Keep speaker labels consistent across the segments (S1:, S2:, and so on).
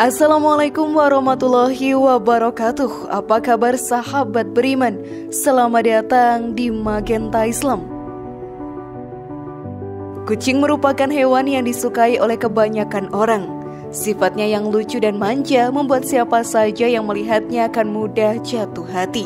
S1: Assalamualaikum warahmatullahi wabarakatuh. Apa kabar sahabat beriman? Selamat datang di Magenta Islam. Kucing merupakan hewan yang disukai oleh kebanyakan orang. Sifatnya yang lucu dan manja membuat siapa saja yang melihatnya akan mudah jatuh hati.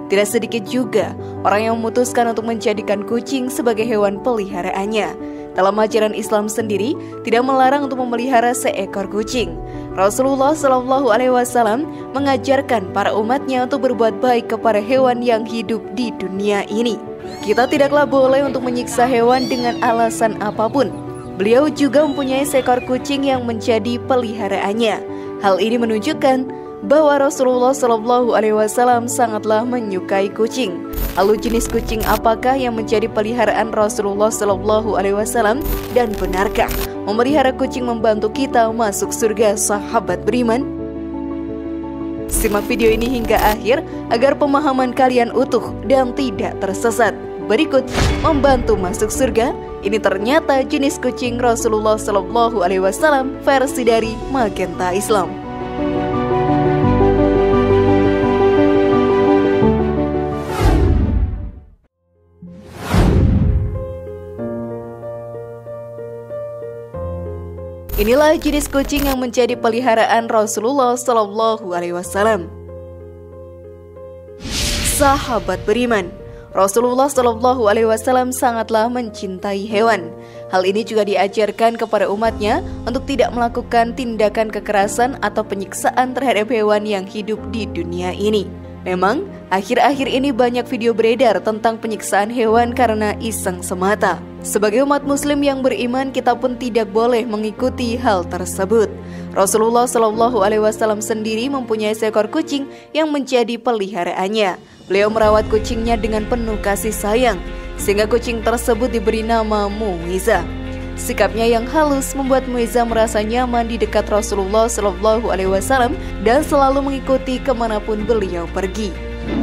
S1: Tidak sedikit juga orang yang memutuskan untuk menjadikan kucing sebagai hewan peliharaannya. Dalam ajaran Islam sendiri tidak melarang untuk memelihara seekor kucing. Rasulullah SAW mengajarkan para umatnya untuk berbuat baik kepada hewan yang hidup di dunia ini. Kita tidaklah boleh untuk menyiksa hewan dengan alasan apapun. Beliau juga mempunyai seekor kucing yang menjadi peliharaannya. Hal ini menunjukkan bahwa Rasulullah SAW sangatlah menyukai kucing. Lalu jenis kucing apakah yang menjadi peliharaan Rasulullah SAW dan benarkah memelihara kucing membantu kita masuk surga, sahabat beriman? Simak video ini hingga akhir agar pemahaman kalian utuh dan tidak tersesat. Berikut membantu masuk surga. Ini ternyata jenis kucing Rasulullah SAW versi dari Magenta Islam. Inilah jenis kucing yang menjadi peliharaan Rasulullah SAW. Sahabat beriman, Rasulullah SAW sangatlah mencintai hewan. Hal ini juga diajarkan kepada umatnya untuk tidak melakukan tindakan kekerasan atau penyiksaan terhadap hewan yang hidup di dunia ini. Memang, akhir-akhir ini banyak video beredar tentang penyiksaan hewan karena iseng semata. Sebagai umat muslim yang beriman, kita pun tidak boleh mengikuti hal tersebut. Rasulullah SAW sendiri mempunyai seekor kucing yang menjadi peliharaannya. Beliau merawat kucingnya dengan penuh kasih sayang, sehingga kucing tersebut diberi nama Muiza. Sikapnya yang halus membuat Muiza merasa nyaman di dekat Rasulullah SAW dan selalu mengikuti kemanapun beliau pergi.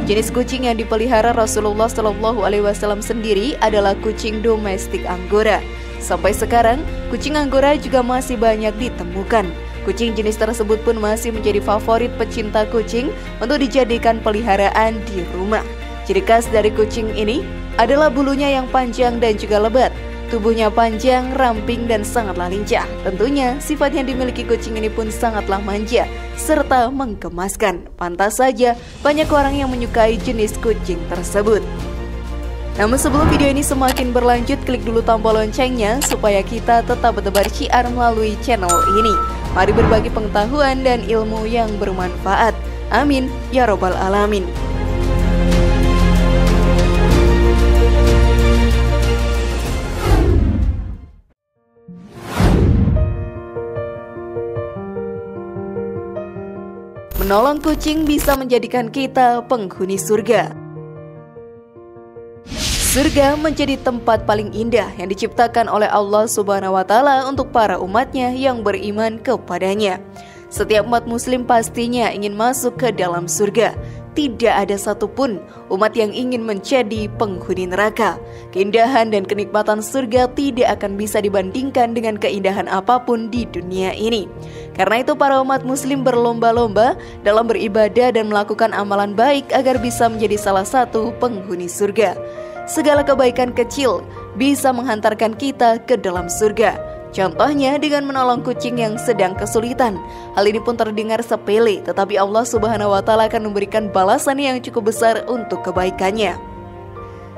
S1: Jenis kucing yang dipelihara Rasulullah SAW sendiri adalah kucing domestik Anggora. Sampai sekarang, kucing Anggora juga masih banyak ditemukan. Kucing jenis tersebut pun masih menjadi favorit pecinta kucing untuk dijadikan peliharaan di rumah. Ciri khas dari kucing ini adalah bulunya yang panjang dan juga lebat. Tubuhnya panjang, ramping, dan sangatlah lincah. Tentunya sifat yang dimiliki kucing ini pun sangatlah manja serta menggemaskan. Pantas saja banyak orang yang menyukai jenis kucing tersebut. Namun sebelum video ini semakin berlanjut, klik dulu tombol loncengnya supaya kita tetap bertebar syiar melalui channel ini. Mari berbagi pengetahuan dan ilmu yang bermanfaat. Amin ya robbal alamin. Menolong kucing bisa menjadikan kita penghuni surga. Surga menjadi tempat paling indah yang diciptakan oleh Allah Subhanahu wa Ta'ala untuk para umatnya yang beriman kepadanya. Setiap umat muslim pastinya ingin masuk ke dalam surga. Tidak ada satupun umat yang ingin menjadi penghuni neraka. Keindahan dan kenikmatan surga tidak akan bisa dibandingkan dengan keindahan apapun di dunia ini. Karena itu para umat muslim berlomba-lomba dalam beribadah dan melakukan amalan baik agar bisa menjadi salah satu penghuni surga. Segala kebaikan kecil bisa menghantarkan kita ke dalam surga. Contohnya dengan menolong kucing yang sedang kesulitan. Hal ini pun terdengar sepele, tetapi Allah Subhanahu wa Ta'ala akan memberikan balasan yang cukup besar untuk kebaikannya.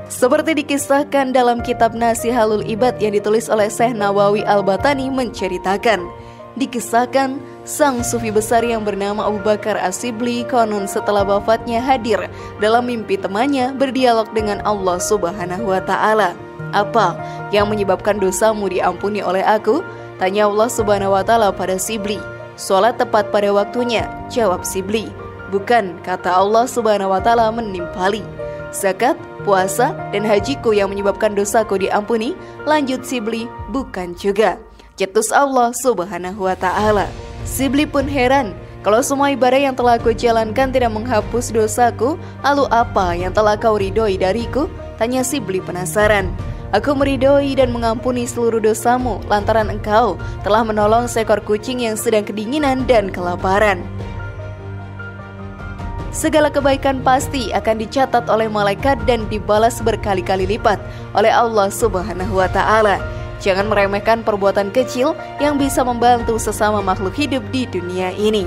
S1: Seperti dikisahkan dalam kitab Nasihalul Ibad yang ditulis oleh Syekh Nawawi Al-Batani menceritakan. Dikisahkan sang sufi besar yang bernama Abu Bakar As-Sibli konon setelah wafatnya hadir dalam mimpi temannya berdialog dengan Allah Subhanahu wa Ta'ala. Apa yang menyebabkan dosamu diampuni oleh aku? Tanya Allah Subhanahu wa Ta'ala pada Sibli. Sholat tepat pada waktunya, jawab Sibli. Bukan, kata Allah Subhanahu wa Ta'ala menimpali. Zakat, puasa, dan hajiku yang menyebabkan dosaku diampuni, lanjut Sibli. Bukan juga. Cetus Allah Subhanahu wa Ta'ala. Sibli pun heran, kalau semua ibadah yang telah aku jalankan tidak menghapus dosaku, lalu apa yang telah kau ridhoi dariku? Tanya Sibli penasaran. Aku meridhoi dan mengampuni seluruh dosamu lantaran engkau telah menolong seekor kucing yang sedang kedinginan dan kelaparan. Segala kebaikan pasti akan dicatat oleh malaikat dan dibalas berkali-kali lipat oleh Allah Subhanahu wa Ta'ala. Jangan meremehkan perbuatan kecil yang bisa membantu sesama makhluk hidup di dunia ini.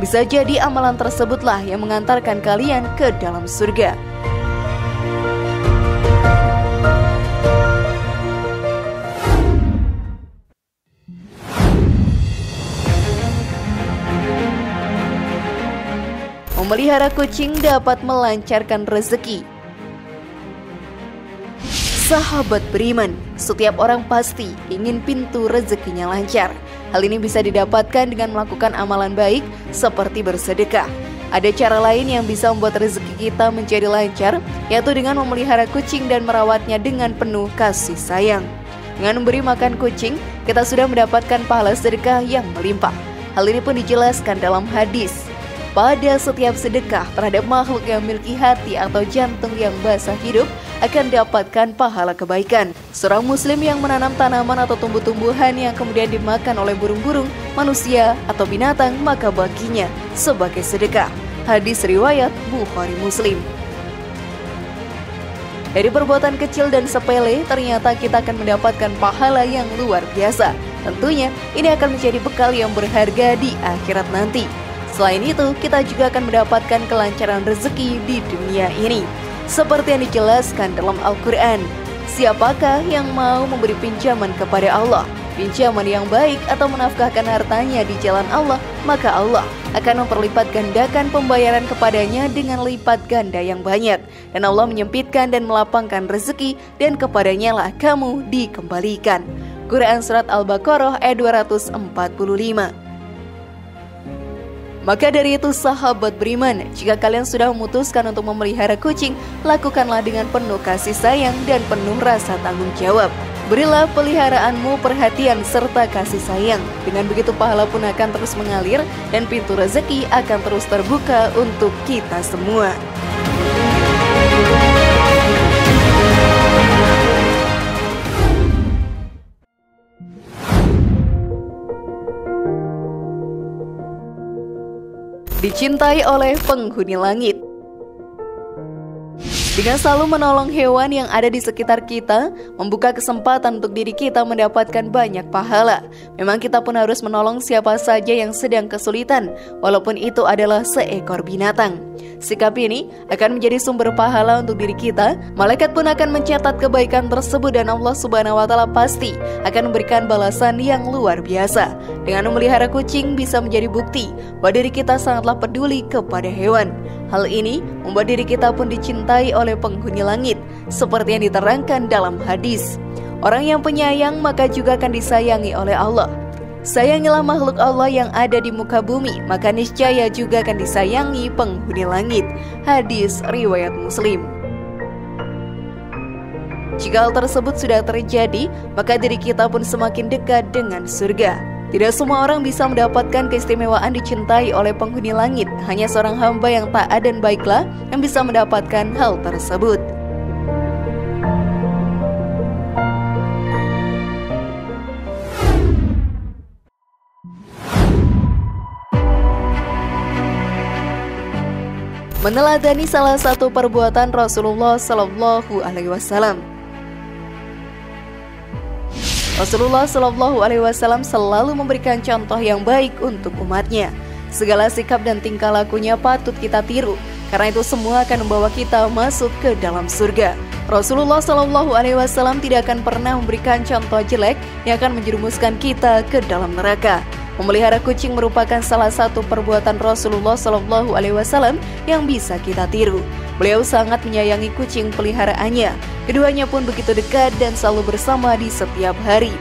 S1: Bisa jadi amalan tersebutlah yang mengantarkan kalian ke dalam surga. Memelihara kucing dapat melancarkan rezeki. Sahabat beriman, setiap orang pasti ingin pintu rezekinya lancar. Hal ini bisa didapatkan dengan melakukan amalan baik seperti bersedekah. Ada cara lain yang bisa membuat rezeki kita menjadi lancar, yaitu dengan memelihara kucing dan merawatnya dengan penuh kasih sayang. Dengan memberi makan kucing, kita sudah mendapatkan pahala sedekah yang melimpah. Hal ini pun dijelaskan dalam hadis. Pada setiap sedekah terhadap makhluk yang memiliki hati atau jantung yang basah hidup akan dapatkan pahala kebaikan. Seorang muslim yang menanam tanaman atau tumbuh-tumbuhan yang kemudian dimakan oleh burung-burung, manusia atau binatang, maka baginya sebagai sedekah. Hadis riwayat Bukhari Muslim. Dari perbuatan kecil dan sepele, ternyata kita akan mendapatkan pahala yang luar biasa. Tentunya ini akan menjadi bekal yang berharga di akhirat nanti. Selain itu, kita juga akan mendapatkan kelancaran rezeki di dunia ini. Seperti yang dijelaskan dalam Al-Quran, siapakah yang mau memberi pinjaman kepada Allah, pinjaman yang baik atau menafkahkan hartanya di jalan Allah, maka Allah akan memperlipat gandakan pembayaran kepadanya dengan lipat ganda yang banyak. Dan Allah menyempitkan dan melapangkan rezeki, dan kepadanya lah kamu dikembalikan. Quran Surat Al-Baqarah ayat 245. Maka dari itu sahabat beriman, jika kalian sudah memutuskan untuk memelihara kucing, lakukanlah dengan penuh kasih sayang dan penuh rasa tanggung jawab. Berilah peliharaanmu perhatian serta kasih sayang. Dengan begitu pahala pun akan terus mengalir dan pintu rezeki akan terus terbuka untuk kita semua. Dicintai oleh penghuni langit. Dengan selalu menolong hewan yang ada di sekitar kita, membuka kesempatan untuk diri kita mendapatkan banyak pahala. Memang kita pun harus menolong siapa saja yang sedang kesulitan, walaupun itu adalah seekor binatang. Sikap ini akan menjadi sumber pahala untuk diri kita. Malaikat pun akan mencatat kebaikan tersebut dan Allah Subhanahu wa Ta'ala pasti akan memberikan balasan yang luar biasa. Dengan memelihara kucing bisa menjadi bukti bahwa diri kita sangatlah peduli kepada hewan. Hal ini membuat diri kita pun dicintai oleh penghuni langit, seperti yang diterangkan dalam hadis. Orang yang penyayang maka juga akan disayangi oleh Allah. Sayangilah makhluk Allah yang ada di muka bumi, maka niscaya juga akan disayangi penghuni langit. Hadis riwayat Muslim. Jika hal tersebut sudah terjadi, maka diri kita pun semakin dekat dengan surga. Tidak semua orang bisa mendapatkan keistimewaan dicintai oleh penghuni langit. Hanya seorang hamba yang taat dan baiklah yang bisa mendapatkan hal tersebut. Meneladani salah satu perbuatan Rasulullah Sallallahu Alaihi Wasallam. Rasulullah Sallallahu Alaihi Wasallam selalu memberikan contoh yang baik untuk umatnya. Segala sikap dan tingkah lakunya patut kita tiru, karena itu semua akan membawa kita masuk ke dalam surga. Rasulullah Sallallahu Alaihi Wasallam tidak akan pernah memberikan contoh jelek yang akan menjerumuskan kita ke dalam neraka. Memelihara kucing merupakan salah satu perbuatan Rasulullah Sallallahu Alaihi Wasallam yang bisa kita tiru. Beliau sangat menyayangi kucing peliharaannya. Keduanya pun begitu dekat dan selalu bersama di setiap hari.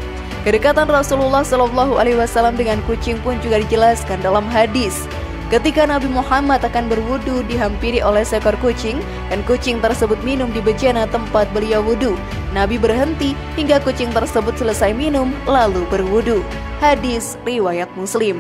S1: Kedekatan Rasulullah Sallallahu Alaihi Wasallam dengan kucing pun juga dijelaskan dalam hadis. Ketika Nabi Muhammad akan berwudu, dihampiri oleh seekor kucing, dan kucing tersebut minum di bejana tempat beliau wudu. Nabi berhenti hingga kucing tersebut selesai minum, lalu berwudu. Hadis riwayat Muslim.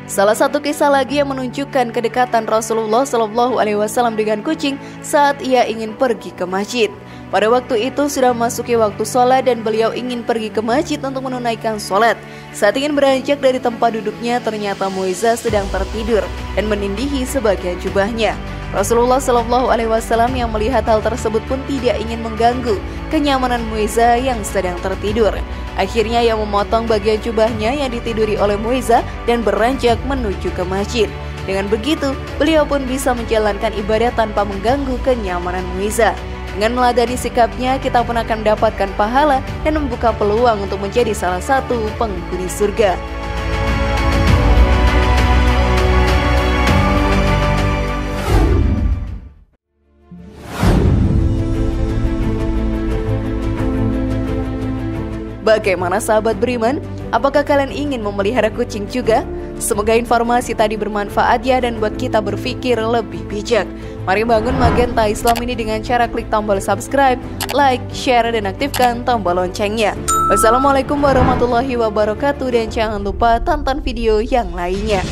S1: Salah satu kisah lagi yang menunjukkan kedekatan Rasulullah Sallallahu Alaihi Wasallam dengan kucing saat ia ingin pergi ke masjid. Pada waktu itu sudah memasuki waktu sholat dan beliau ingin pergi ke masjid untuk menunaikan sholat. Saat ingin beranjak dari tempat duduknya, ternyata Muizzah sedang tertidur dan menindihi sebagian jubahnya. Rasulullah Shallallahu Alaihi Wasallam yang melihat hal tersebut pun tidak ingin mengganggu kenyamanan Muizzah yang sedang tertidur. Akhirnya ia memotong bagian jubahnya yang ditiduri oleh Muizzah dan beranjak menuju ke masjid. Dengan begitu, beliau pun bisa menjalankan ibadah tanpa mengganggu kenyamanan Muizzah. Dengan meladani sikapnya, kita pun akan mendapatkan pahala dan membuka peluang untuk menjadi salah satu penghuni surga. Bagaimana sahabat beriman? Apakah kalian ingin memelihara kucing juga? Semoga informasi tadi bermanfaat ya dan buat kita berpikir lebih bijak. Mari bangun Magenta Islam ini dengan cara klik tombol subscribe, like, share, dan aktifkan tombol loncengnya. Wassalamualaikum warahmatullahi wabarakatuh dan jangan lupa tonton video yang lainnya.